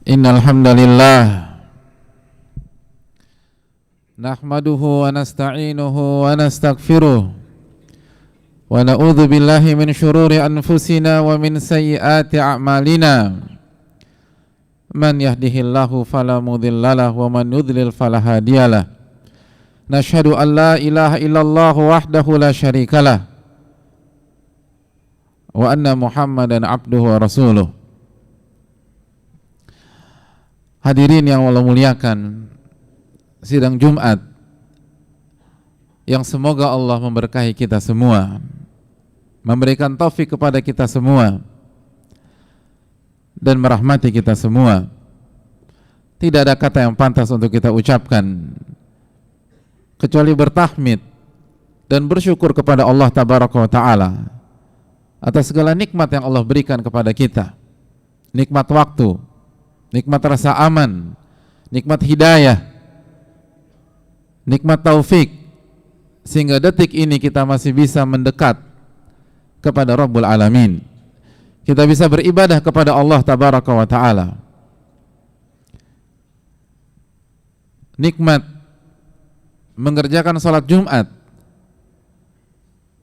Innal hamdalillah nahmaduhu wa nasta'inuhu wa nastaghfiruh wa na'udzu billahi min syururi anfusina wa min sayyiati a'malina. Man yahdihillahu fala mudhillalah wa man yudlil fala hadiyalah. Nashhadu an la ilaha illallah wahdahu la syarikalah wa anna Muhammadan abduhu wa rasuluh. Hadirin yang Allah muliakan, sidang Jumat yang semoga Allah memberkahi kita semua, memberikan taufik kepada kita semua dan merahmati kita semua. Tidak ada kata yang pantas untuk kita ucapkan kecuali bertahmid dan bersyukur kepada Allah Tabaraka wa Ta'ala atas segala nikmat yang Allah berikan kepada kita. Nikmat waktu, nikmat rasa aman, nikmat hidayah, nikmat taufik, sehingga detik ini kita masih bisa mendekat kepada Rabbul Alamin. Kita bisa beribadah kepada Allah Tabaraka wa Ta'ala. Nikmat mengerjakan salat Jumat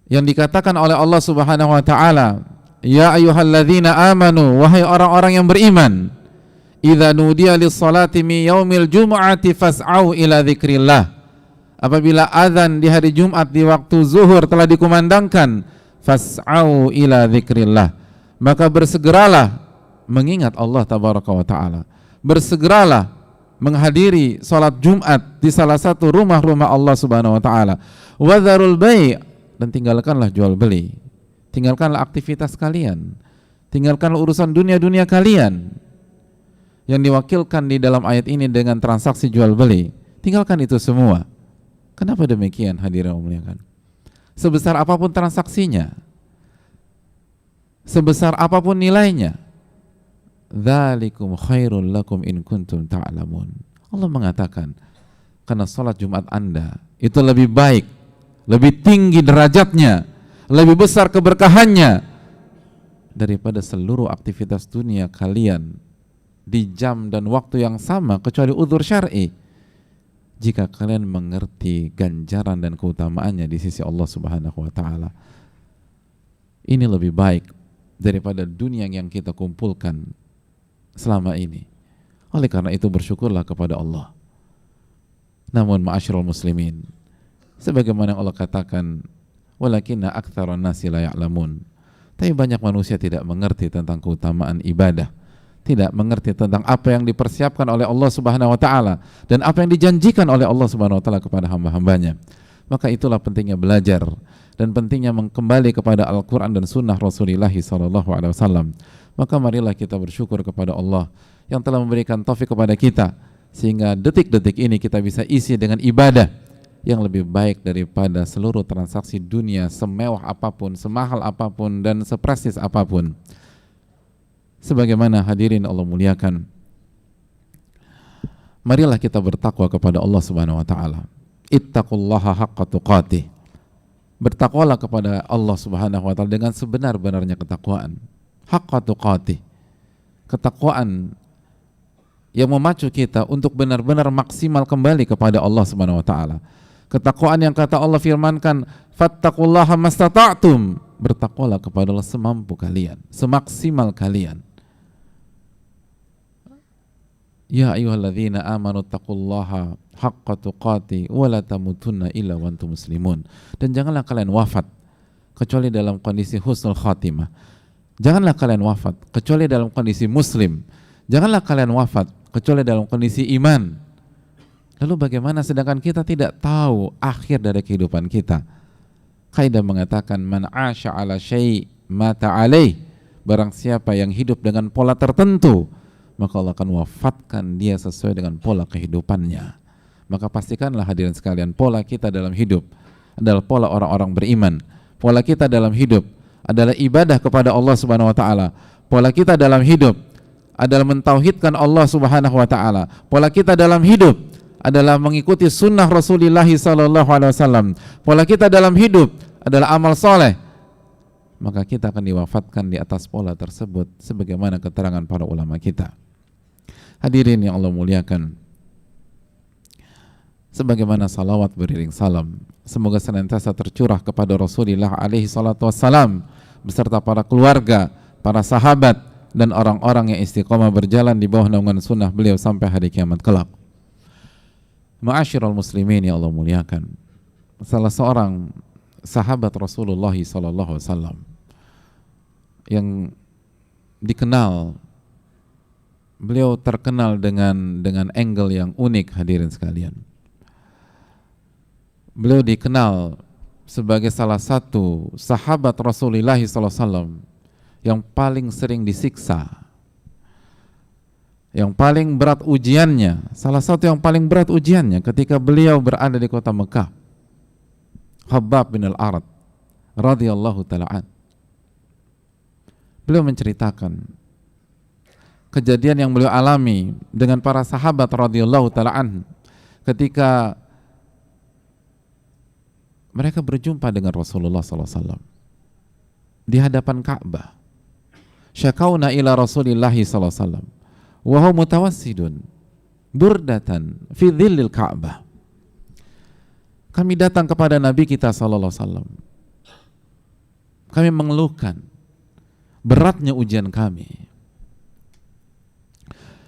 yang dikatakan oleh Allah Subhanahu wa Ta'ala, ya ayyuhalladzina amanu, wahai orang-orang yang beriman, idza nudiya lis-salati min yaumil jumu'ati fas'au ila dzikrillah. Apabila azan di hari Jumat di waktu zuhur telah dikumandangkan, fas'au ila dzikrillah, maka bersegeralah mengingat Allah Tabaraka wa Ta'ala. Bersegeralah menghadiri salat Jumat di salah satu rumah-rumah Allah Subhanahu wa Ta'ala. Wa dzarul bai', dan tinggalkanlah jual beli, tinggalkanlah aktivitas kalian, tinggalkanlah urusan dunia-dunia kalian yang diwakilkan di dalam ayat ini dengan transaksi jual beli. Tinggalkan itu semua. Kenapa demikian, hadirin muliakan? Sebesar apapun transaksinya, sebesar apapun nilainya, dzalikum khairul lakum in kuntum ta'lamun. Allah mengatakan, karena salat Jumat Anda itu lebih baik, lebih tinggi derajatnya, lebih besar keberkahannya daripada seluruh aktivitas dunia kalian di jam dan waktu yang sama, kecuali udzur syar'i, jika kalian mengerti ganjaran dan keutamaannya di sisi Allah Subhanahu wa Ta'ala. Ini lebih baik daripada dunia yang kita kumpulkan selama ini. Oleh karena itu bersyukurlah kepada Allah. Namun ma'asyiral muslimin, sebagaimana yang Allah katakan, walakinna aktsaran nasi la ya'lamun, tapi banyak manusia tidak mengerti tentang keutamaan ibadah, tidak mengerti tentang apa yang dipersiapkan oleh Allah Subhanahu wa Ta'ala dan apa yang dijanjikan oleh Allah Subhanahu wa Ta'ala kepada hamba-hambanya. Maka itulah pentingnya belajar dan pentingnya kembali kepada Al-Quran dan Sunnah Rasulullah SAW. Maka marilah kita bersyukur kepada Allah yang telah memberikan taufik kepada kita, sehingga detik-detik ini kita bisa isi dengan ibadah yang lebih baik daripada seluruh transaksi dunia, semewah apapun, semahal apapun, dan seprestis apapun. Sebagaimana hadirin Allah muliakan, marilah kita bertakwa kepada Allah Subhanahu wa Ta'ala. Ittaqullaha haqqa tuqatih. Bertakwalah kepada Allah Subhanahu wa Ta'ala dengan sebenar-benarnya ketakwaan. Haqqa tuqatih, ketakwaan yang memacu kita untuk benar-benar maksimal kembali kepada Allah Subhanahu wa Ta'ala. Ketakwaan yang kata Allah firmankan, fattaqullaha mastata'tum, bertakwalah kepada Allah semampu kalian, semaksimal kalian. Ya ayyuhalladzina amanu taqullaha haqqa tuqati wa la tamutunna illa wa antum muslimun. Dan janganlah kalian wafat kecuali dalam kondisi husnul khatimah. Janganlah kalian wafat kecuali dalam kondisi muslim. Janganlah kalian wafat kecuali dalam kondisi iman. Lalu bagaimana sedangkan kita tidak tahu akhir dari kehidupan kita? Kaidah mengatakan, man 'asha 'ala syai' mata 'alaih. Barang siapa yang hidup dengan pola tertentu, maka Allah akan wafatkan dia sesuai dengan pola kehidupannya. Maka pastikanlah hadirin sekalian, pola kita dalam hidup adalah pola orang-orang beriman. Pola kita dalam hidup adalah ibadah kepada Allah Subhanahu wa Ta'ala. Pola kita dalam hidup adalah mentauhidkan Allah Subhanahu wa Ta'ala. Pola kita dalam hidup adalah mengikuti sunnah Rasulullah SAW. Pola kita dalam hidup adalah amal soleh. Maka kita akan diwafatkan di atas pola tersebut sebagaimana keterangan para ulama kita. Hadirin yang Allah muliakan, sebagaimana salawat beriring salam semoga senantiasa tercurah kepada Rasulullah alaihi salatu wassalam beserta para keluarga, para sahabat, dan orang-orang yang istiqomah berjalan di bawah naungan sunnah beliau sampai hari kiamat kelak. Ma'asyiral muslimin yang Allah muliakan, salah seorang sahabat Rasulullah sallallahu alaihi wasallam yang dikenal, beliau terkenal dengan angle yang unik, hadirin sekalian. Beliau dikenal sebagai salah satu sahabat Rasulullah SAW yang paling sering disiksa, yang paling berat ujiannya. Salah satu yang paling berat ujiannya ketika beliau berada di kota Mekah, Khabbab bin al-Arat radhiyallahu ta'ala an. Beliau menceritakan kejadian yang beliau alami dengan para sahabat radhiyallahu ta'ala an ketika mereka berjumpa dengan Rasulullah SAW di hadapan Ka'bah. Syakauna ila Rasulillahi SAW wa huwa mutawassidun burdatan fi dhillil Ka'bah. Kami datang kepada Nabi kita SAW. Kami mengeluhkan beratnya ujian kami.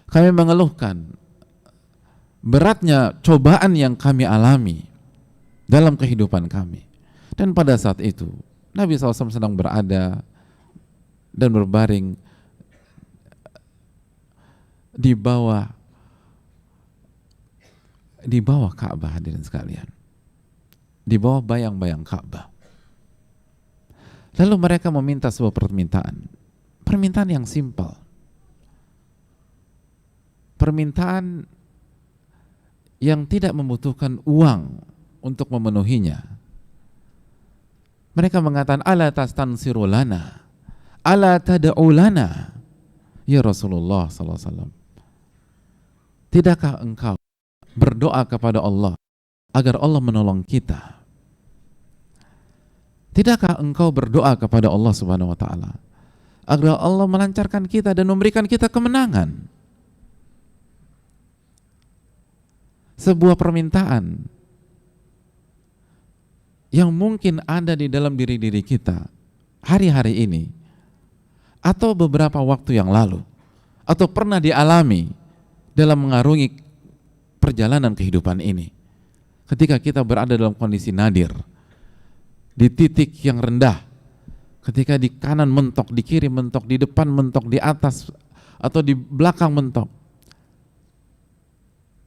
Kami mengeluhkan beratnya cobaan yang kami alami dalam kehidupan kami. Dan pada saat itu Nabi SAW sedang berada dan berbaring di bawah Ka'bah, hadirin sekalian, di bawah bayang-bayang Ka'bah. Lalu mereka meminta sebuah permintaan yang simpel, permintaan yang tidak membutuhkan uang untuk memenuhinya. Mereka mengatakan, ala tastansiru lana, ala tad'u lana, ya Rasulullah SAW, tidakkah engkau berdoa kepada Allah agar Allah menolong kita? Tidakkah engkau berdoa kepada Allah Subhanahu wa ta'ala agar Allah melancarkan kita dan memberikan kita kemenangan? Sebuah permintaan yang mungkin ada di dalam diri-diri kita hari-hari ini, atau beberapa waktu yang lalu, atau pernah dialami dalam mengarungi perjalanan kehidupan ini. Ketika kita berada dalam kondisi nadir, di titik yang rendah, ketika di kanan mentok, di kiri mentok, di depan mentok, di atas atau di belakang mentok,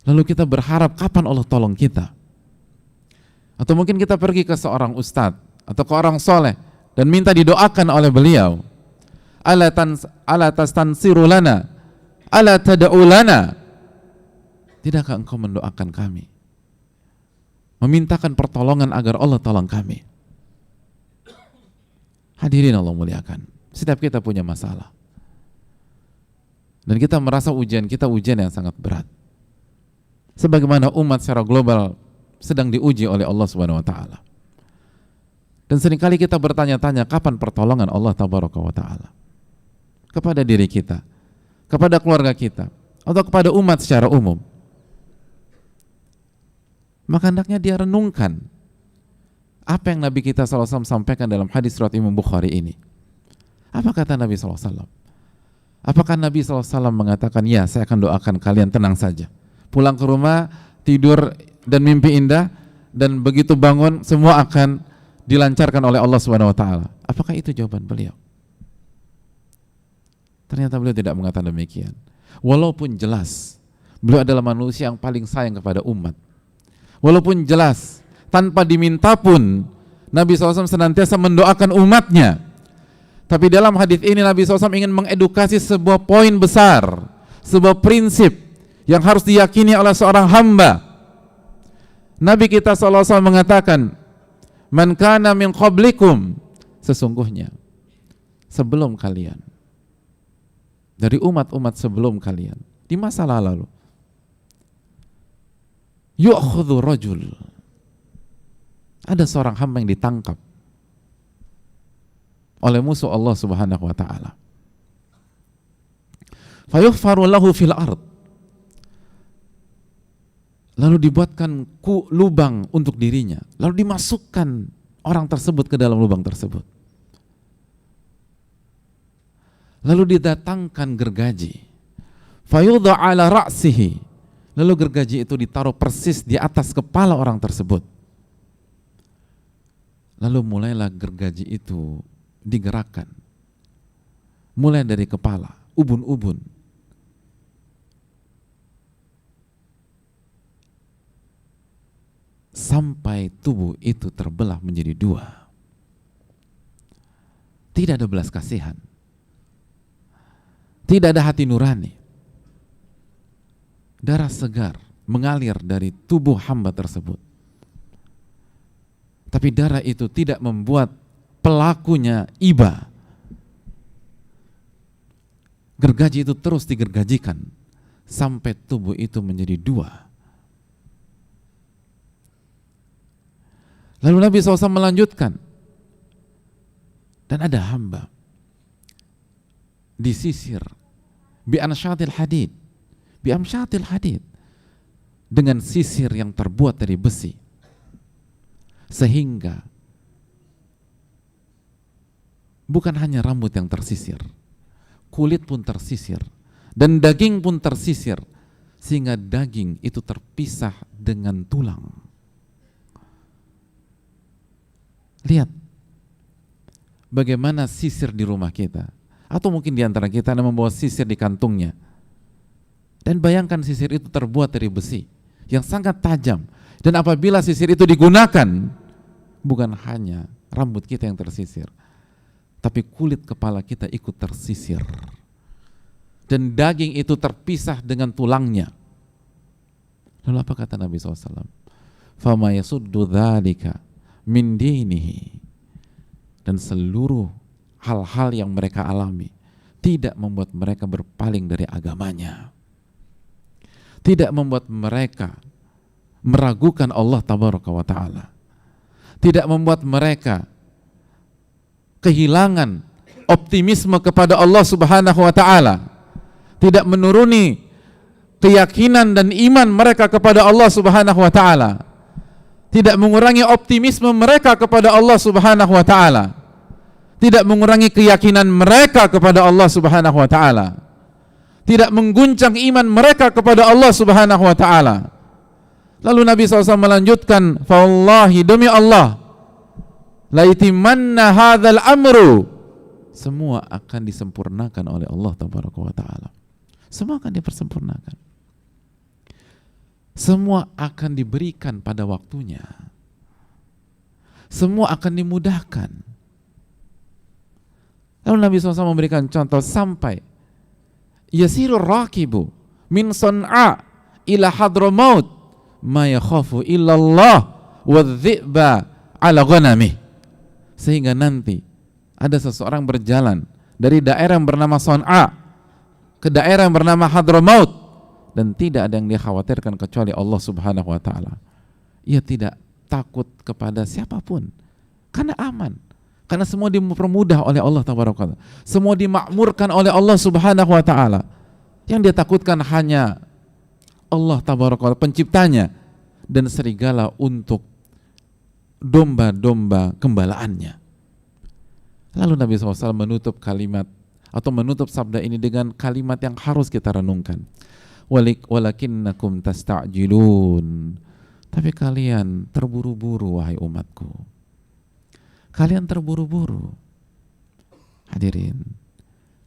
lalu kita berharap kapan Allah tolong kita. Atau mungkin kita pergi ke seorang ustadz atau ke orang soleh dan minta didoakan oleh beliau, ala tastansiru lana, ala tad'u lana, tidakkah engkau mendoakan kami, memintakan pertolongan agar Allah tolong kami? Hadirin Allah muliakan, setiap kita punya masalah dan kita merasa ujian kita ujian yang sangat berat, sebagaimana umat secara global sedang diuji oleh Allah Subhanahu wa ta'ala. Dan seringkali kita bertanya-tanya kapan pertolongan Allah Tabaraka wa ta'ala kepada diri kita, kepada keluarga kita, atau kepada umat secara umum. Maka hendaknya dia renungkan apa yang Nabi kita SAW sampaikan dalam hadis riwayat Imam Bukhari ini. Apa kata Nabi SAW? Apakah Nabi SAW mengatakan, ya saya akan doakan kalian tenang saja, pulang ke rumah tidur dan mimpi indah, dan begitu bangun semua akan dilancarkan oleh Allah Subhanahu wa ta'ala? Apakah itu jawaban beliau? Ternyata beliau tidak mengatakan demikian. Walaupun jelas beliau adalah manusia yang paling sayang kepada umat, walaupun jelas tanpa diminta pun Nabi SAW senantiasa mendoakan umatnya, tapi dalam hadis ini Nabi SAW ingin mengedukasi sebuah poin besar, sebuah prinsip yang harus diyakini oleh seorang hamba. Nabi kita SAW mengatakan, man kana min qablikum, sesungguhnya sebelum kalian, dari umat-umat sebelum kalian di masa lalu, yu'khudhu rajul, ada seorang hamba yang ditangkap oleh musuh Allah Subhanahu wa ta'ala, fayughfaru lahu fil ard, lalu dibuatkan lubang untuk dirinya, lalu dimasukkan orang tersebut ke dalam lubang tersebut. Lalu didatangkan gergaji, fayudha ala ra'sihi, lalu gergaji itu ditaruh persis di atas kepala orang tersebut. Lalu mulailah gergaji itu digerakkan, mulai dari kepala, ubun-ubun, sampai tubuh itu terbelah menjadi dua. Tidak ada belas kasihan, tidak ada hati nurani. Darah segar mengalir dari tubuh hamba tersebut, tapi darah itu tidak membuat pelakunya iba. Gergaji itu terus digergajikan sampai tubuh itu menjadi dua. Lalu Nabi SAW melanjutkan, dan ada hamba disisir bi'amsyatil hadid, dengan sisir yang terbuat dari besi, sehingga bukan hanya rambut yang tersisir, kulit pun tersisir, dan daging pun tersisir, sehingga daging itu terpisah dengan tulang. Lihat bagaimana sisir di rumah kita, atau mungkin di antara kita yang membawa sisir di kantungnya, dan bayangkan sisir itu terbuat dari besi yang sangat tajam, dan apabila sisir itu digunakan, bukan hanya rambut kita yang tersisir, tapi kulit kepala kita ikut tersisir, dan daging itu terpisah dengan tulangnya. Lalu apa kata Nabi SAW? Fama yasuddu dzalika min dinihi, dan seluruh hal-hal yang mereka alami tidak membuat mereka berpaling dari agamanya, tidak membuat mereka meragukan Allah tabaraka wa ta'ala, tidak membuat mereka kehilangan optimisme kepada Allah subhanahu wa ta'ala, tidak menuruni keyakinan dan iman mereka kepada Allah subhanahu wa ta'ala, tidak mengurangi optimisme mereka kepada Allah subhanahu wa ta'ala, tidak mengurangi keyakinan mereka kepada Allah subhanahu wa ta'ala, tidak mengguncang iman mereka kepada Allah subhanahu wa ta'ala. Lalu Nabi SAW melanjutkan, fawallahi, demi Allah, la itimanna hadzal amru, semua akan disempurnakan oleh Allah tabaraka wa ta'ala. Semua akan dipersempurnakan, semua akan diberikan pada waktunya, semua akan dimudahkan. Lalu Nabi SAW memberikan contoh sampai yasirur rakibu min Son'a ila Hadramaut ma yakhafu illallah wadh-dhi'ba ala ghanamih, sehingga nanti ada seseorang berjalan dari daerah yang bernama Son'a ke daerah yang bernama Hadramaut, dan tidak ada yang dia khawatirkan kecuali Allah subhanahu wa ta'ala. Ia tidak takut kepada siapapun karena aman, karena semua dipermudah oleh Allah tabaraka, semua dimakmurkan oleh Allah subhanahu wa ta'ala. Yang dia takutkan hanya Allah tabaraka, penciptanya, dan serigala untuk domba-domba gembalaannya. Lalu Nabi SAW menutup kalimat atau menutup sabda ini dengan kalimat yang harus kita renungkan. Walakinnakum tasta'jilun, tapi kalian terburu-buru wahai umatku, kalian terburu-buru. Hadirin,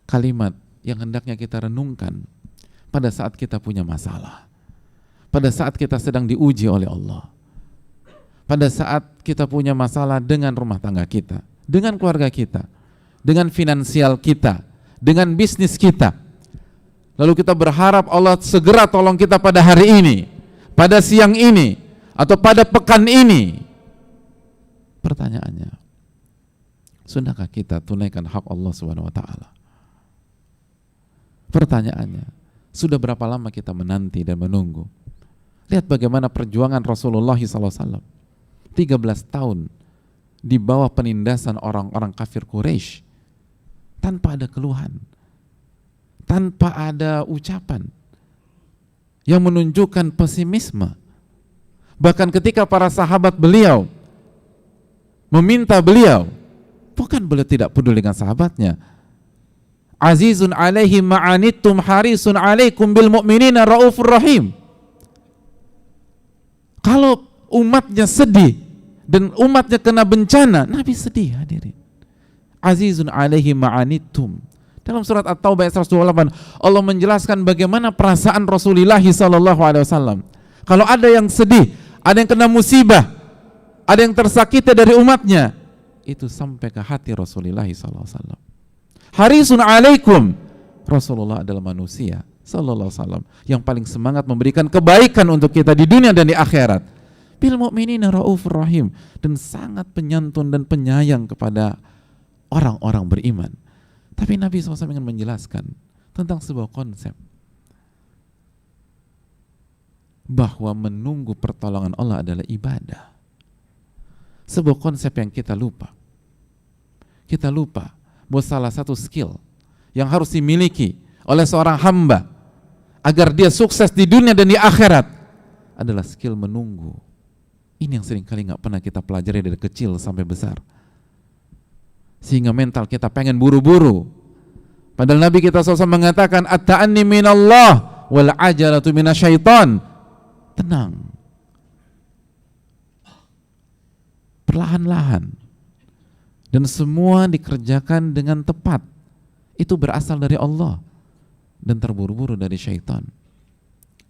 kalimat yang hendaknya kita renungkan pada saat kita punya masalah, pada saat kita sedang diuji oleh Allah, pada saat kita punya masalah dengan rumah tangga kita, dengan keluarga kita, dengan finansial kita, dengan bisnis kita. Lalu kita berharap Allah segera tolong kita pada hari ini, pada siang ini, atau pada pekan ini. Pertanyaannya, sudahkah kita tunaikan hak Allah subhanahu wa ta'ala? Pertanyaannya, sudah berapa lama kita menanti dan menunggu? Lihat bagaimana perjuangan Rasulullah SAW, 13 tahun di bawah penindasan orang-orang kafir Quraisy, tanpa ada keluhan, tanpa ada ucapan yang menunjukkan pesimisme Bahkan ketika para sahabat beliau meminta beliau, bukan beliau tidak peduli dengan sahabatnya. Azizun alaihi ma'anittum harisun alaikum bil mu'minina raufur rahim. Kalau umatnya sedih dan umatnya kena bencana, Nabi sedih, hadirin. Azizun alaihi ma'anittum. Dalam surat At-Taubah ayat 128, Allah menjelaskan bagaimana perasaan Rasulullah SAW. Kalau ada yang sedih, ada yang kena musibah, ada yang tersakiti dari umatnya, itu sampai ke hati Rasulullah SAW. Harisun alaikum. Rasulullah adalah manusia sallallahu alaihi wasallam yang paling semangat memberikan kebaikan untuk kita di dunia dan di akhirat. Bil mu'minina raufur rahim, dan sangat penyantun dan penyayang kepada orang-orang beriman. Tapi Nabi SAW ingin menjelaskan tentang sebuah konsep bahwa menunggu pertolongan Allah adalah ibadah. Sebuah konsep yang kita lupa. Kita lupa bahwa salah satu skill yang harus dimiliki oleh seorang hamba agar dia sukses di dunia dan di akhirat adalah skill menunggu. Ini yang seringkali nggak pernah kita pelajari dari kecil sampai besar, sehingga mental kita pengen buru-buru. Padahal Nabi kita SAW mengatakan at-ta'anni minallah wal ajalatu minasyaitan. Tenang, perlahan-lahan, dan semua dikerjakan dengan tepat. Itu berasal dari Allah, dan terburu-buru dari syaitan.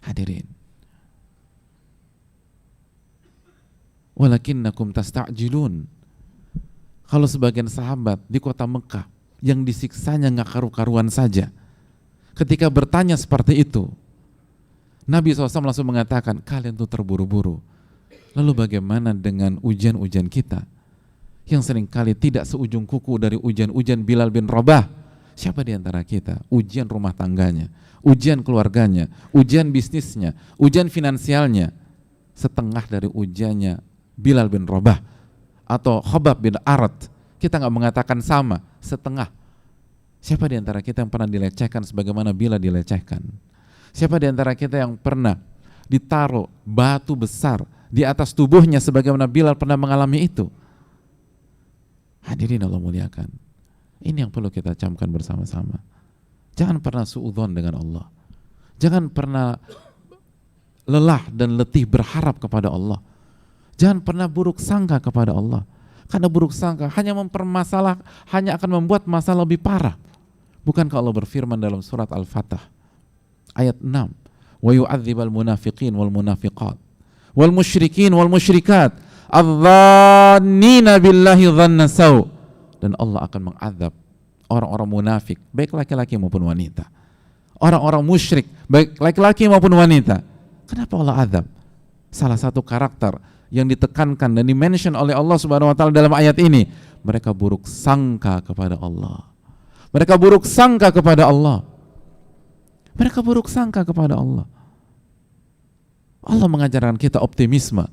Hadirin, walakinnakum tasta'jilun. Kalau sebagian sahabat di kota Mekah yang disiksanya nggak karu-karuan saja, ketika bertanya seperti itu, Nabi SAW langsung mengatakan, kalian tuh terburu-buru. Lalu bagaimana dengan ujian-ujian kita yang seringkali tidak seujung kuku dari ujian-ujian Bilal bin Rabah? Siapa di antara kita ujian rumah tangganya, ujian keluarganya, ujian bisnisnya, ujian finansialnya setengah dari ujiannya Bilal bin Rabah atau Khabbab bin Arat? Kita nggak mengatakan sama, setengah. Siapa di antara kita yang pernah dilecehkan sebagaimana Bilal dilecehkan? Siapa di antara kita yang pernah ditaruh batu besar di atas tubuhnya sebagaimana Bilal pernah mengalami itu? Hadirin Allah muliakan, ini yang perlu kita camkan bersama-sama. Jangan pernah suudzon dengan Allah. Jangan pernah lelah dan letih berharap kepada Allah. Jangan pernah buruk sangka kepada Allah. Karena buruk sangka hanya hanya akan membuat masalah lebih parah. Bukankah Allah berfirman dalam surat Al-Fatah ayat 6, wa yu'adzibal munafiqin wal munafiqat wal musyrikin wal musyrikat adh-dhannina billahi dhanna saw. Dan Allah akan mengazab orang-orang munafik, baik laki-laki maupun wanita, orang-orang musyrik, baik laki-laki maupun wanita. Kenapa Allah azab? Salah satu karakter yang ditekankan dan dimention oleh Allah Subhanahu wa taala dalam ayat ini, mereka buruk sangka kepada Allah. Mereka buruk sangka kepada Allah. Mereka buruk sangka kepada Allah. Allah mengajarkan kita optimisme.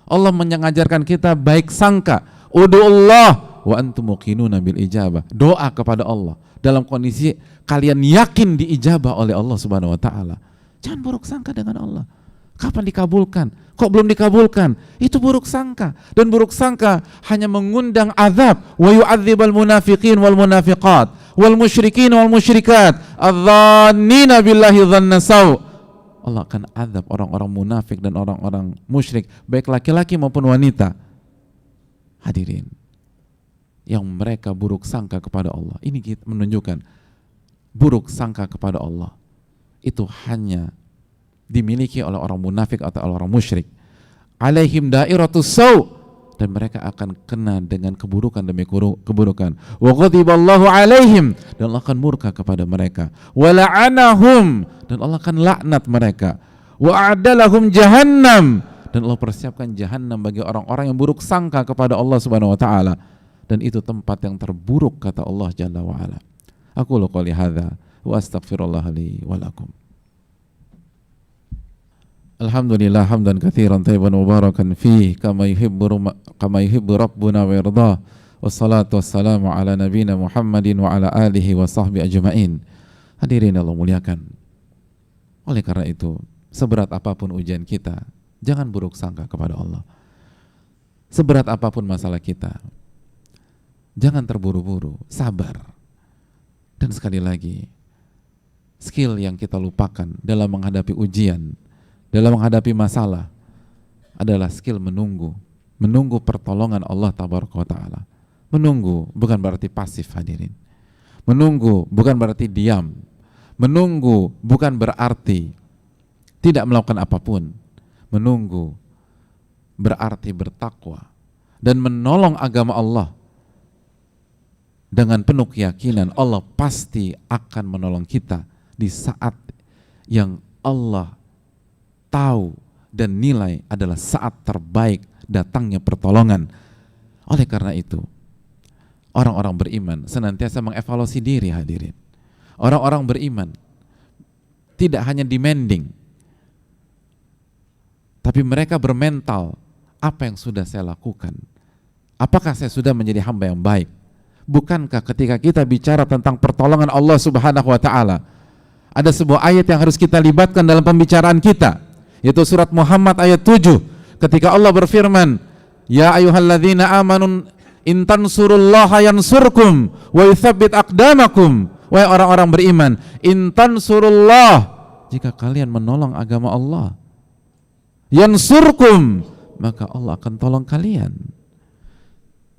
Allah mengajarkan kita baik sangka. Udu'ullah wa antum muqinuna bil ijabah. Doa kepada Allah dalam kondisi kalian yakin diijabah oleh Allah Subhanahu wa taala. Jangan buruk sangka dengan Allah. Kapan dikabulkan? Kok belum dikabulkan? Itu buruk sangka. Dan buruk sangka hanya mengundang azab. Wa yu'adzibal munafiqin wal munafiqat wal musyrikin wal musyrikat adh-dhannina billahi dhanna saw. Allah akan azab orang-orang munafik dan orang-orang musyrik, baik laki-laki maupun wanita. Hadirin, yang mereka buruk sangka kepada Allah. Ini menunjukkan buruk sangka kepada Allah itu hanya dimiliki oleh orang munafik atau orang musyrik. Alaihim dairatus saw, dan mereka akan kena dengan keburukan demi keburukan. Wa ghadiballahu alaihim, dan Allah akan murka kepada mereka. Wa la'anahum, dan Allah akan laknat mereka. Wa a'dalahum jahannam, dan Allah persiapkan jahannam bagi orang-orang yang buruk sangka kepada Allah Subhanahu wa taala. Dan itu tempat yang terburuk kata Allah Jalla wa ala. Aku qouli hadza wa astaghfirullah li wa lakum. Alhamdulillah hamdan katsiran thayyiban mubarakan fihi kama yuhibbu rabbuna wa yardah. Wassalatu wassalamu ala nabiyyina Muhammadin wa ala alihi wa sahbihi ajma'in. Hadirin Allah muliakan. Oleh karena itu, seberat apapun ujian kita, Jangan buruk sangka kepada Allah. Seberat apapun masalah kita, jangan terburu-buru, sabar. Dan sekali lagi, skill yang kita lupakan dalam menghadapi ujian, dalam menghadapi masalah, adalah skill menunggu pertolongan Allah Tabaraka wa Ta'ala. Menunggu bukan berarti pasif, hadirin. Menunggu bukan berarti diam. Menunggu bukan berarti tidak melakukan apapun. Menunggu berarti bertakwa dan menolong agama Allah dengan penuh keyakinan Allah pasti akan menolong kita di saat yang Allah tahu dan nilai adalah saat terbaik datangnya pertolongan. Oleh karena itu, orang-orang beriman senantiasa mengevaluasi diri, hadirin. Orang-orang beriman tidak hanya demanding, tapi mereka bermental, apa yang sudah saya lakukan? Apakah saya sudah menjadi hamba yang baik? Bukankah ketika kita bicara tentang pertolongan Allah Subhanahu wa Ta'ala, ada sebuah ayat yang harus kita libatkan dalam pembicaraan kita, yaitu surat Muhammad ayat 7, ketika Allah berfirman, ya ayyuhalladzina amanu in tansurullaha yansurkum wa yutsabbit aqdamakum. Wahai orang-orang beriman, in tansurullah, jika kalian menolong agama Allah, yansurkum, maka Allah akan tolong kalian.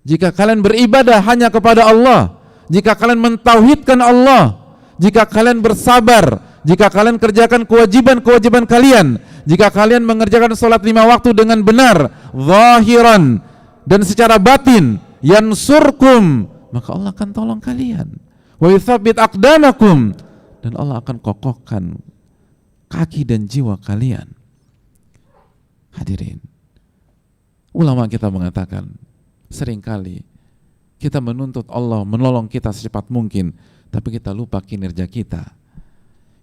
Jika kalian beribadah hanya kepada Allah, jika kalian mentauhidkan Allah, jika kalian bersabar, jika kalian kerjakan kewajiban-kewajiban kalian, jika kalian mengerjakan sholat 5 waktu dengan benar, zahiran dan secara batin, yansurkum, maka Allah akan tolong kalian. Wa yutsabbit aqdamakum, dan Allah akan kokohkan kaki dan jiwa kalian. Hadirin, ulama kita mengatakan, seringkali kita menuntut Allah menolong kita secepat mungkin, tapi kita lupa kinerja kita.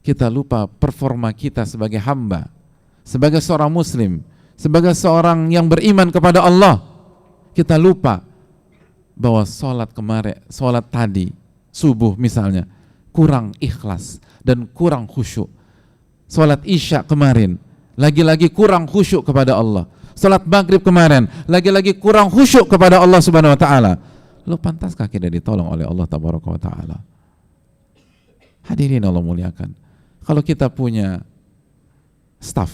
Kita lupa performa kita sebagai hamba, sebagai seorang muslim, sebagai seorang yang beriman kepada Allah. Kita lupa bahwa sholat tadi, subuh misalnya, kurang ikhlas dan kurang khusyuk. Sholat isya kemarin, lagi-lagi kurang khusyuk kepada Allah. Sholat maghrib kemarin, lagi-lagi kurang khusyuk kepada Allah Subhanahu wa Ta'ala. Lo pantaskah kita ditolong oleh Allah Tabaraka wa Ta'ala? Hadirin Allah muliakan, kalau kita punya staff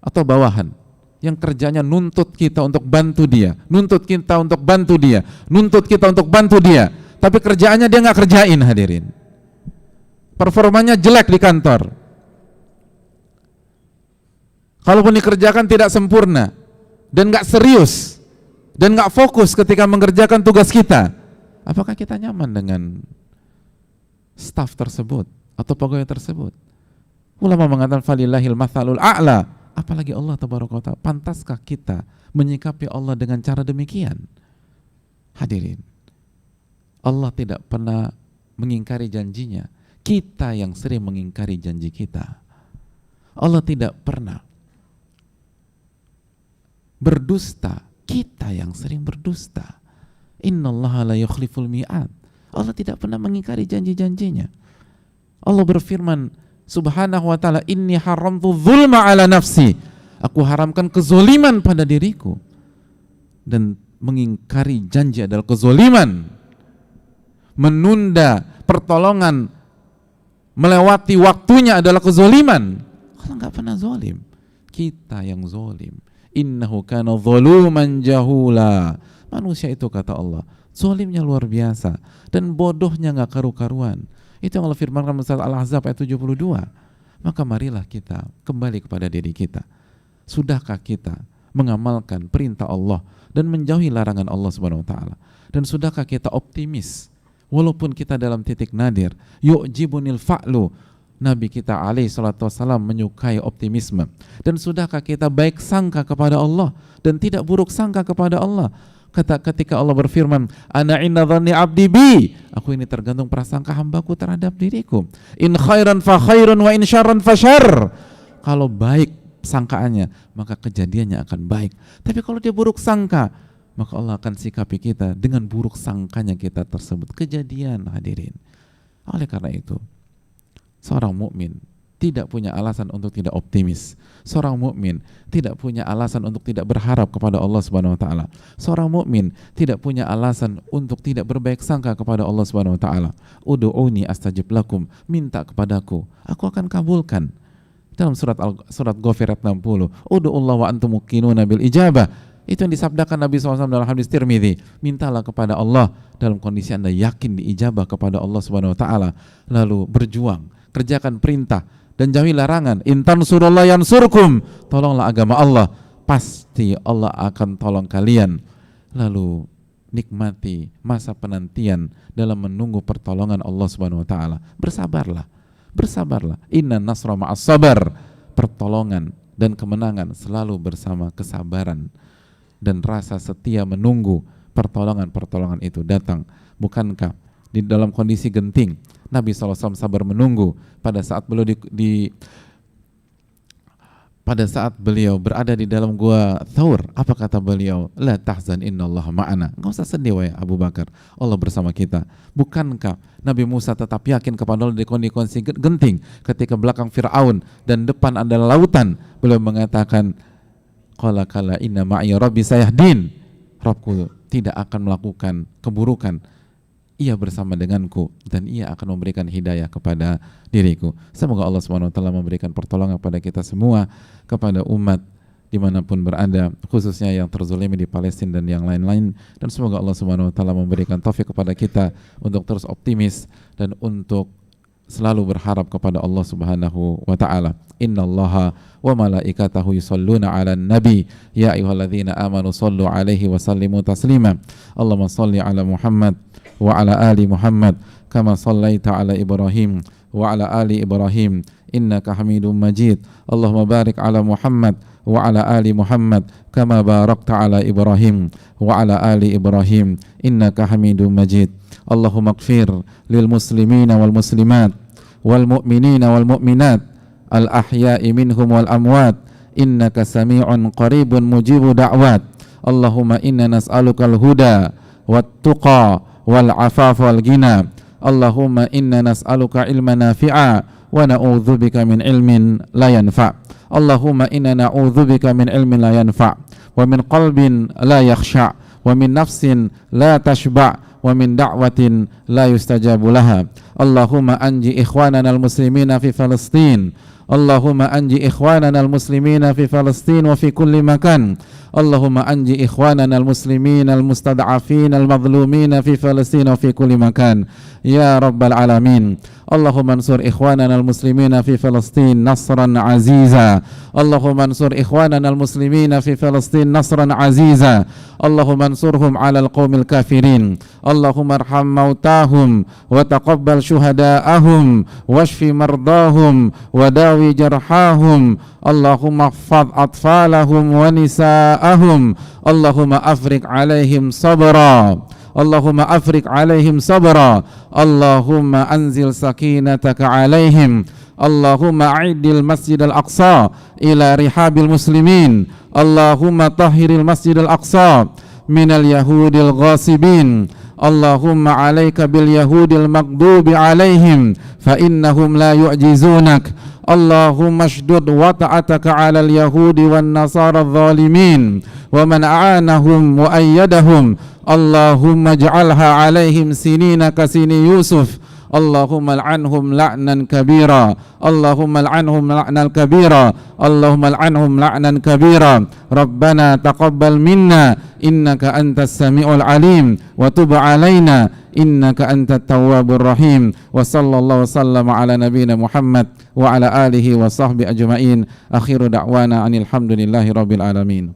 atau bawahan yang kerjanya nuntut kita untuk bantu dia, nuntut kita untuk bantu dia, nuntut kita untuk bantu dia, tapi kerjaannya dia nggak kerjain, hadirin, performanya jelek di kantor, kalaupun dikerjakan tidak sempurna dan nggak serius dan nggak fokus ketika mengerjakan tugas kita, apakah kita nyaman dengan staf tersebut atau pegawai tersebut? Ulama mengatakan falillahil matsalul a'la, apalagi Allah Tabaraka wa Ta'ala. Pantaskah kita menyikapi Allah dengan cara demikian? Hadirin, Allah tidak pernah mengingkari janjinya, kita yang sering mengingkari janji kita. Allah tidak pernah berdusta, kita yang sering berdusta. Innallaha la yukhliful mi'ad. Allah tidak pernah mengingkari janji-janjinya. Allah berfirman Subhanahu wa Ta'ala, inni haramtu zulma ala nafsi, aku haramkan kezoliman pada diriku. Dan mengingkari janji adalah kezoliman. Menunda pertolongan melewati waktunya adalah kezoliman. Allah nggak pernah zolim, kita yang zolim. Innahu kana zuluman jahula. Manusia itu, kata Allah, zolimnya luar biasa dan bodohnya nggak karu-karuan. Itu yang Allah firmankan dalam surat Al-Ahzab ayat 72. Maka marilah kita kembali kepada diri kita. Sudahkah kita mengamalkan perintah Allah dan menjauhi larangan Allah Subhanahu wa Ta'ala? Dan sudahkah kita optimis walaupun kita dalam titik nadir? Yu'jibunil fa'lu, Nabi kita alaihi salatu wassalam menyukai optimisme. Dan sudahkah kita baik sangka kepada Allah dan tidak buruk sangka kepada Allah? Ketika Allah berfirman, ana inna dhanni abdi bi, aku ini tergantung prasangka hambaku terhadap diriku. In khairan fa khairun wa in syarran fa syarr. Kalau baik sangkaannya, maka kejadiannya akan baik. Tapi kalau dia buruk sangka, maka Allah akan sikapi kita dengan buruk sangkanya kita tersebut. Kejadian, hadirin. Oleh karena itu, seorang mukmin tidak punya alasan untuk tidak optimis. Seorang mukmin tidak punya alasan untuk tidak berharap kepada Allah Subhanahu wa taala. Seorang mukmin tidak punya alasan untuk tidak berbaik sangka kepada Allah Subhanahu wa taala. Ud'uni astajib lakum, minta kepadaku, aku akan kabulkan. Dalam surat Ghafir ayat 60, ud'ullah wa antum muqinuna bil ijabah. Itu yang disabdakan Nabi SAW dalam hadis Tirmidzi. Mintalah kepada Allah dalam kondisi Anda yakin diijabah kepada Allah Subhanahu wa taala. Lalu berjuang, kerjakan perintah dan jauhi larangan. Intan surullah yansurkum, tolonglah agama Allah, pasti Allah akan tolong kalian. Lalu nikmati masa penantian dalam menunggu pertolongan Allah Subhanahu wa taala. Bersabarlah. Inna nasra ma'as sabar. Pertolongan dan kemenangan selalu bersama kesabaran dan rasa setia menunggu pertolongan itu datang. Bukankah di dalam kondisi genting Nabi SAW sabar menunggu pada saat beliau berada di dalam gua Thaur? Apa kata beliau? La tahzan innallaha ma'ana. Enggak usah sedih wahai Abu Bakar, Allah bersama kita. Bukankah Nabi Musa tetap yakin kepada Allah di kondisi genting ketika belakang Fir'aun dan depan adalah lautan? Beliau mengatakan, qala kala inna ma'i rabbi sayahdin. Rabbku tidak akan melakukan keburukan, ia bersama denganku dan ia akan memberikan hidayah kepada diriku. Semoga Allah SWT memberikan pertolongan kepada kita semua, kepada umat dimanapun berada, khususnya yang terzolimi di Palestina dan yang lain-lain. Dan semoga Allah SWT memberikan taufik kepada kita untuk terus optimis dan untuk selalu berharap kepada Allah Subhanahu wa taala. Innallaha wa malaikatahu yusholluna 'alan nabi ya ayyuhalladzina amanu shallu 'alaihi wa sallimu taslima. Allahumma shalli 'ala Muhammad wa 'ala ali Muhammad kama shallaita 'ala Ibrahim wa 'ala ali Ibrahim innaka Hamidum Majid. Allahumma barik 'ala Muhammad wa 'ala ali Muhammad kama barakta 'ala Ibrahim wa 'ala ali Ibrahim innaka Hamidum Majid. Allahumma ighfir lil muslimina wal muslimat wal mu'minina wal mu'minat al ahya'i minhum wal amwat innaka sami'un qaribun mujibu da'wat. Allahumma inna nas'aluka al huda wat tuqa wal afaf wal ghina. Allahumma inna nas'aluka ilman nafi'a wa na'udzubika min ilmin la yanfa'. Allahumma inna na'udzubika min ilmin la yanfa' wa min qalbin la yakhsha' wa min nafsin la tashba' wa min da'watin la yustajabu laha. Allahumma anji ikhwanana al-muslimina fi Palestin. Allahumma anji ikhwanana al-muslimina fi Palestin wa fi kulli makan. Allahumma anji ikhwanana al-muslimina al-mustad'afin al-madhlumina fi Palestin wa fi kulli makan. Ya Rabbal Alamin. Allahumma ansur ikhwanana al-muslimina fi Palestin nasran aziza. Allahumma ansur ikhwanana al-muslimina fi Palestin nasran aziza. Allahumma ansurhum ala al-qawmil kafirin. Allahumma arham mautahum wa taqabbal syuhada'ahum washfi mardahum wa dawi jarhahum. Allahumma ihfadh atfalahum wa nisa'ahum. Allahumma afrik alaihim sabra. Allahumma afrik alaihim sabra. Allahumma anzil sakinataka alaihim. Allahumma a'idil masjid al-aqsa ila rihabil muslimin. Allahumma tahhiril masjid al-aqsa minal yahudil ghasibin. Allahumma alayka bil yahudil maghdubi alaihim fa innahum la yu'jizunak. Allahumma shdud wata'ataka ala al-yahudi wan nasara adh-dhalimin wa man a'anahum wa ayyadahum. Allahumma ij'alha alaihim sinina kasini Yusuf. Allahumma al'anhum la'nan kabira. Allahumma al'anhum la'nan kabira. Allahumma al'anhum la'nan kabira. Rabbana taqabbal minna innaka antas sami'ul alim wa tub 'alaina innaka antat tawwabur rahim. Wa sallallahu wasallama ala nabiyyina Muhammad wa ala alihi wa sahbihi ajma'in. Akhiru da'wana anil hamdulillahi rabbil alamin.